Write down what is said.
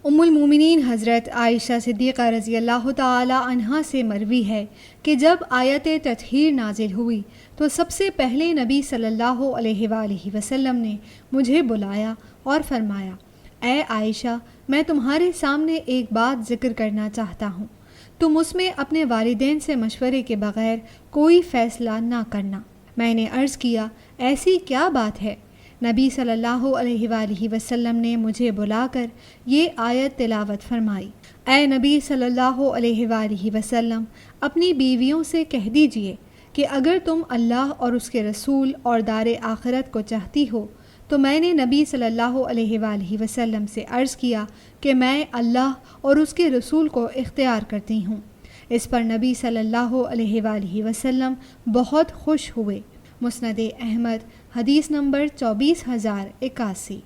ام المومنین حضرت عائشہ صدیقہ رضی اللہ تعالی عنہا سے مروی ہے کہ جب آیت تطہیر نازل ہوئی تو سب سے پہلے نبی صلی اللہ علیہ وآلہ وسلم نے مجھے بلایا اور فرمایا، اے عائشہ، میں تمہارے سامنے ایک بات ذکر کرنا چاہتا ہوں، تم اس میں اپنے والدین سے مشورے کے بغیر کوئی فیصلہ نہ کرنا۔ میں نے عرض کیا، ایسی کیا بات ہے؟ نبی صلی اللہ علیہ وآلہ وسلم نے مجھے بلا کر یہ آیت تلاوت فرمائی، اے نبی صلی اللہ علیہ وآلہ وسلم، اپنی بیویوں سے کہہ دیجئے کہ اگر تم اللہ اور اس کے رسول اور دار آخرت کو چاہتی ہو تو میں نے نبی صلی اللہ علیہ وآلہ وسلم سے عرض کیا کہ میں اللہ اور اس کے رسول کو اختیار کرتی ہوں۔ اس پر نبی صلی اللہ علیہ وآلہ وسلم بہت خوش ہوئے۔ مسند احمد، حدیث نمبر 24081۔